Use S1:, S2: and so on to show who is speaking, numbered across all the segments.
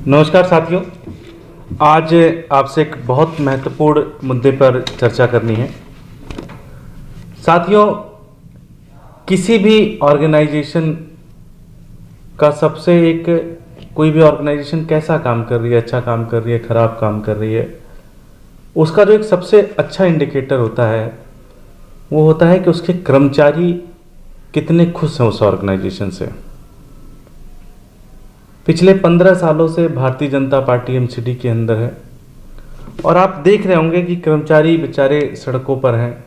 S1: नमस्कार साथियों। आज आपसे एक बहुत महत्वपूर्ण मुद्दे पर चर्चा करनी है। साथियों, किसी भी ऑर्गेनाइजेशन का सबसे एक कोई भी ऑर्गेनाइजेशन कैसा काम कर रही है, अच्छा काम कर रही है, खराब काम कर रही है, उसका जो एक सबसे अच्छा इंडिकेटर होता है वो होता है कि उसके कर्मचारी कितने खुश हैं उस ऑर्गेनाइजेशन से। पिछले 15 सालों से भारतीय जनता पार्टी एमसीडी के अंदर है और आप देख रहे होंगे कि कर्मचारी बेचारे सड़कों पर हैं,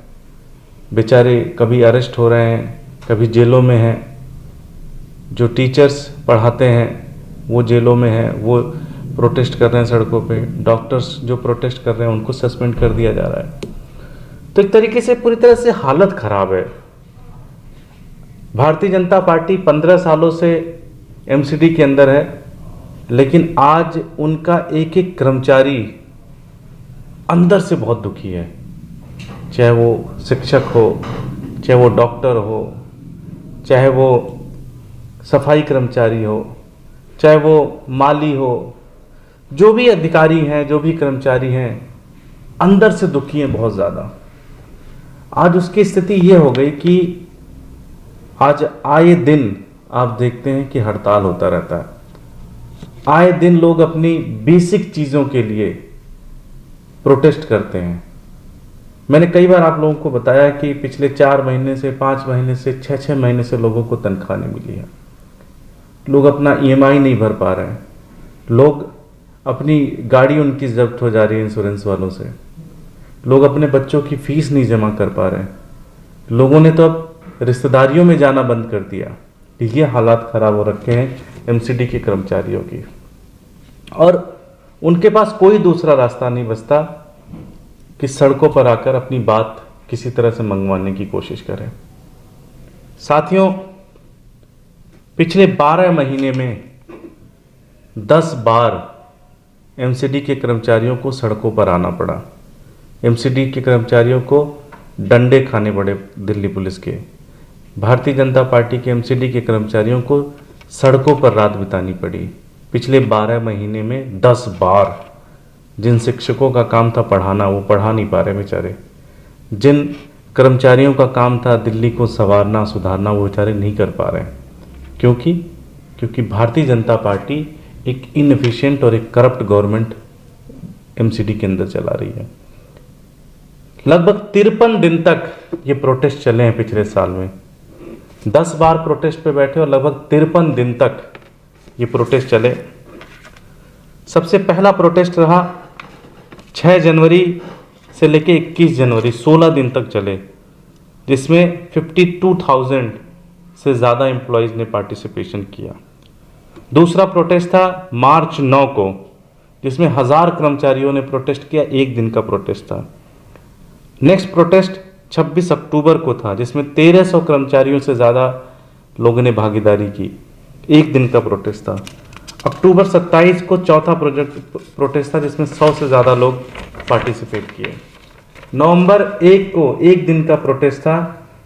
S1: बेचारे कभी अरेस्ट हो रहे हैं, कभी जेलों में हैं। जो टीचर्स पढ़ाते हैं वो जेलों में हैं, वो प्रोटेस्ट कर रहे हैं सड़कों पे। डॉक्टर्स जो प्रोटेस्ट कर रहे हैं उनको सस्पेंड कर दिया जा रहा है। तो एक तरीके से पूरी तरह से हालत खराब है। भारतीय जनता पार्टी 15 सालों से एमसीडी के अंदर है, लेकिन आज उनका एक एक कर्मचारी अंदर से बहुत दुखी है। चाहे वो शिक्षक हो, चाहे वो डॉक्टर हो, चाहे वो सफाई कर्मचारी हो, चाहे वो माली हो, जो भी अधिकारी हैं, जो भी कर्मचारी हैं, अंदर से दुखी हैं बहुत ज़्यादा। आज उसकी स्थिति ये हो गई कि आज आए दिन आप देखते हैं कि हड़ताल होता रहता है। आए दिन लोग अपनी बेसिक चीज़ों के लिए प्रोटेस्ट करते हैं। मैंने कई बार आप लोगों को बताया कि पिछले 4 महीने से, 5 महीने से, 6 महीने से लोगों को तनख्वाह नहीं मिली है। लोग अपना ईएमआई नहीं भर पा रहे हैं। लोग अपनी गाड़ी उनकी जब्त हो जा रही है इंश्योरेंस वालों से। लोग अपने बच्चों की फीस नहीं जमा कर पा रहे हैं। लोगों ने तो अब रिश्तेदारियों में जाना बंद कर दिया। ये हालात खराब हो रखे हैं एमसीडी के कर्मचारियों की, और उनके पास कोई दूसरा रास्ता नहीं बचता कि सड़कों पर आकर अपनी बात किसी तरह से मंगवाने की कोशिश करें। साथियों, पिछले 12 महीने में 10 बार एमसीडी के कर्मचारियों को सड़कों पर आना पड़ा। एमसीडी के कर्मचारियों को डंडे खाने पड़े दिल्ली पुलिस के। भारतीय जनता पार्टी के एमसीडी के कर्मचारियों को सड़कों पर रात बितानी पड़ी। पिछले 12 महीने में 10 बार। जिन शिक्षकों का काम था पढ़ाना, वो पढ़ा नहीं पा रहे बेचारे। जिन कर्मचारियों का काम था दिल्ली को संवारना, सुधारना, वो बेचारे नहीं कर पा रहे हैं। क्योंकि भारतीय जनता पार्टी एक इनएफिशिएंट और एक करप्ट गवर्नमेंट एमसीडी के अंदर चला रही है। लगभग 53 दिन तक ये प्रोटेस्ट चले हैं पिछले साल में। 10 बार प्रोटेस्ट पे बैठे और लगभग 53 दिन तक ये प्रोटेस्ट चले। सबसे पहला प्रोटेस्ट रहा 6 जनवरी से लेके 21 जनवरी, 16 दिन तक चले, जिसमें 52,000 से ज़्यादा एम्प्लॉयज़ ने पार्टिसिपेशन किया। दूसरा प्रोटेस्ट था मार्च 9 को, जिसमें 1000 कर्मचारियों ने प्रोटेस्ट किया। एक दिन का प्रोटेस्ट था। नेक्स्ट प्रोटेस्ट 26 अक्टूबर को था, जिसमें 1300 कर्मचारियों से ज़्यादा लोगों ने भागीदारी की। एक दिन का प्रोटेस्ट था। अक्टूबर 27 को चौथा प्रोटेस्ट था, जिसमें 100 से ज़्यादा लोग पार्टिसिपेट किए। नवंबर 1 को एक दिन का प्रोटेस्ट था,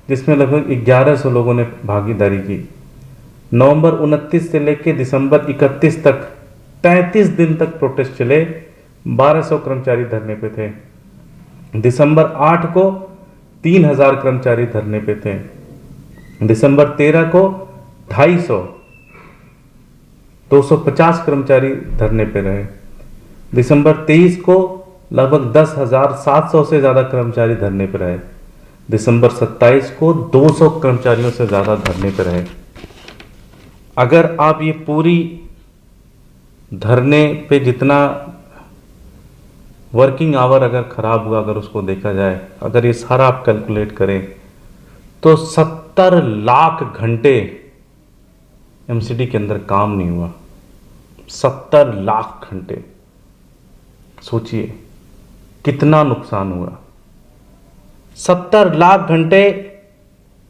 S1: जिसमें लगभग 1100 लोगों ने भागीदारी की। नवंबर 29 से लेकर दिसंबर 31 तक 33 दिन तक प्रोटेस्ट चले। 1200 कर्मचारी धरने पे थे। दिसंबर 8 को 3000 कर्मचारी धरने पे थे। दिसंबर 13 को 250 कर्मचारी धरने पे रहे। दिसंबर 23 को लगभग 10,700 से ज़्यादा कर्मचारी धरने पे रहे। दिसंबर 27 को 200 कर्मचारियों से ज़्यादा धरने पे रहे। अगर आप ये पूरी धरने पे जितना वर्किंग आवर अगर ख़राब हुआ, अगर उसको देखा जाए, अगर ये सारा आप कैलकुलेट करें, तो 70 लाख घंटे एमसीडी के अंदर काम नहीं हुआ। 70 लाख घंटे। सोचिए कितना नुकसान हुआ। 70 लाख घंटे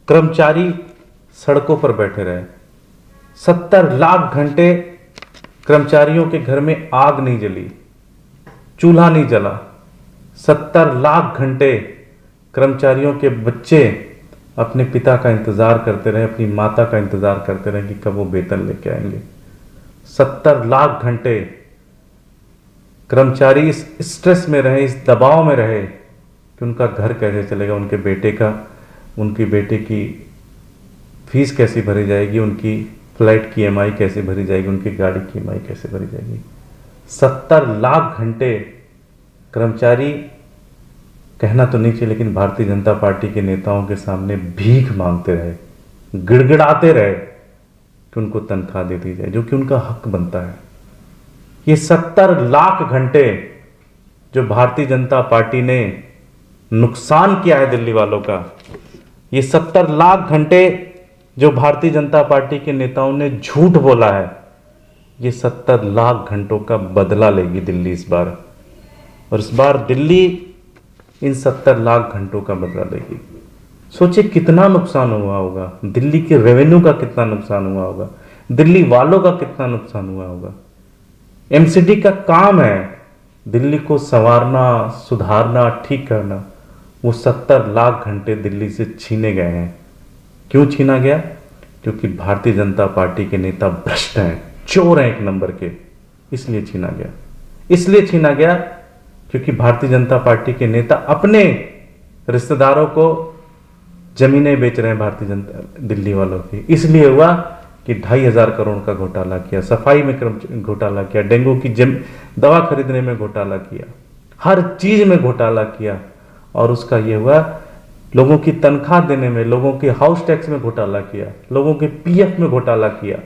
S1: कर्मचारी सड़कों पर बैठे रहे। 70 लाख घंटे कर्मचारियों के घर में आग नहीं जली, चूल्हा नहीं जला। 70 लाख घंटे कर्मचारियों के बच्चे अपने पिता का इंतज़ार करते रहे, अपनी माता का इंतज़ार करते रहे कि कब वो वेतन लेके आएंगे। 70 लाख घंटे कर्मचारी इस स्ट्रेस में रहे, इस दबाव में रहे कि उनका घर कैसे चलेगा, उनकी बेटे की फीस कैसे भरी जाएगी, उनकी फ्लाइट की EMI कैसे भरी जाएगी, उनकी गाड़ी की EMI कैसे भरी जाएगी। 70 लाख घंटे कर्मचारी, कहना तो नहीं चाहिए, लेकिन भारतीय जनता पार्टी के नेताओं के सामने भीख मांगते रहे, गिड़गिड़ाते रहे कि उनको तनख्वाह दे दी जाए, जो कि उनका हक बनता है। ये 70 लाख घंटे जो भारतीय जनता पार्टी ने नुकसान किया है दिल्ली वालों का, ये 70 लाख घंटे जो भारतीय जनता पार्टी के नेताओं ने झूठ बोला है, ये 70 लाख घंटों का बदला लेगी दिल्ली इस बार। और इस बार दिल्ली इन 70 लाख घंटों का बदला लेगी। सोचिए कितना नुकसान हुआ होगा, दिल्ली के रेवेन्यू का कितना नुकसान हुआ होगा, दिल्ली वालों का कितना नुकसान हुआ होगा। MCD का काम है दिल्ली को संवारना, सुधारना, ठीक करना। वो 70 लाख घंटे दिल्ली से छीने गए हैं। क्यों छीना गया? क्योंकि भारतीय जनता पार्टी के नेता भ्रष्ट हैं, चोर हैं एक नंबर के, इसलिए छीना गया। इसलिए छीना गया क्योंकि भारतीय जनता पार्टी के नेता अपने रिश्तेदारों को जमीनें बेच रहे हैं भारतीय जनता दिल्ली वालों की। इसलिए हुआ कि 2,500 करोड़ का घोटाला किया, सफाई में घोटाला किया, डेंगू की दवा खरीदने में घोटाला किया, हर चीज में घोटाला किया। और उसका ये हुआ, लोगों की तनख्वाह देने में, लोगों के हाउस टैक्स में घोटाला किया, लोगों के PF में घोटाला किया,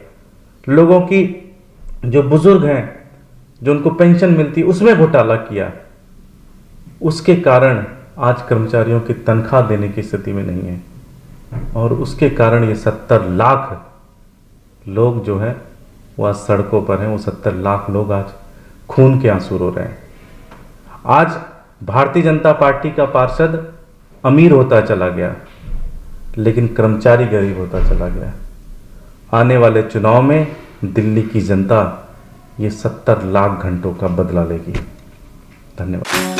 S1: लोगों की जो बुजुर्ग हैं जो उनको पेंशन मिलती है उसमें घोटाला किया। उसके कारण आज कर्मचारियों की तनख्वाह देने की स्थिति में नहीं है। और उसके कारण ये 70 लाख लोग जो है वो आज सड़कों पर हैं। वो 70 लाख लोग आज खून के आंसू रो रहे हैं। आज भारतीय जनता पार्टी का पार्षद अमीर होता चला गया, लेकिन कर्मचारी गरीब होता चला गया। आने वाले चुनाव में दिल्ली की जनता ये 70 लाख घंटों का बदला लेगी। धन्यवाद।